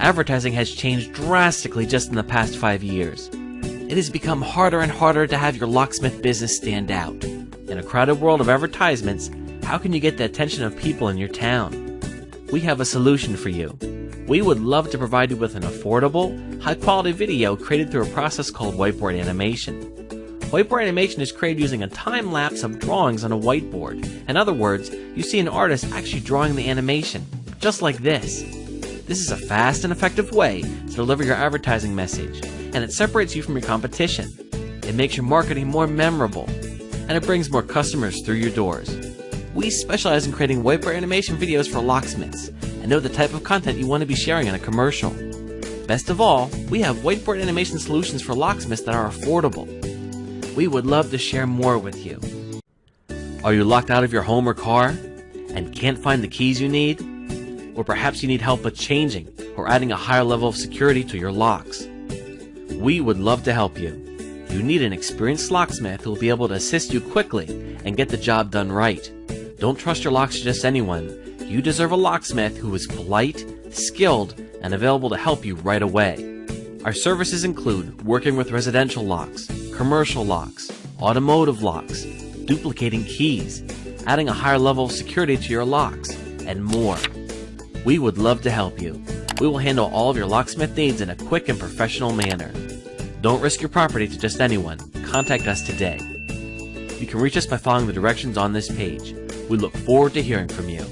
Advertising has changed drastically just in the past 5 years. It has become harder and harder to have your locksmith business stand out. In a crowded world of advertisements, how can you get the attention of people in your town? We have a solution for you. We would love to provide you with an affordable, high-quality video created through a process called whiteboard animation. Whiteboard animation is created using a time-lapse of drawings on a whiteboard. In other words, you see an artist actually drawing the animation, just like this. This is a fast and effective way to deliver your advertising message, and it separates you from your competition. It makes your marketing more memorable, and it brings more customers through your doors. We specialize in creating whiteboard animation videos for locksmiths, and know the type of content you want to be sharing in a commercial. Best of all, we have whiteboard animation solutions for locksmiths that are affordable. We would love to share more with you. Are you locked out of your home or car and can't find the keys you need? Or perhaps you need help with changing or adding a higher level of security to your locks? We would love to help you. You need an experienced locksmith who will be able to assist you quickly and get the job done right. Don't trust your locks to just anyone. You deserve a locksmith who is polite, skilled, and available to help you right away. Our services include working with residential locks, commercial locks, automotive locks, duplicating keys, adding a higher level of security to your locks, and more. We would love to help you. We will handle all of your locksmith needs in a quick and professional manner. Don't risk your property to just anyone. Contact us today. You can reach us by following the directions on this page. We look forward to hearing from you.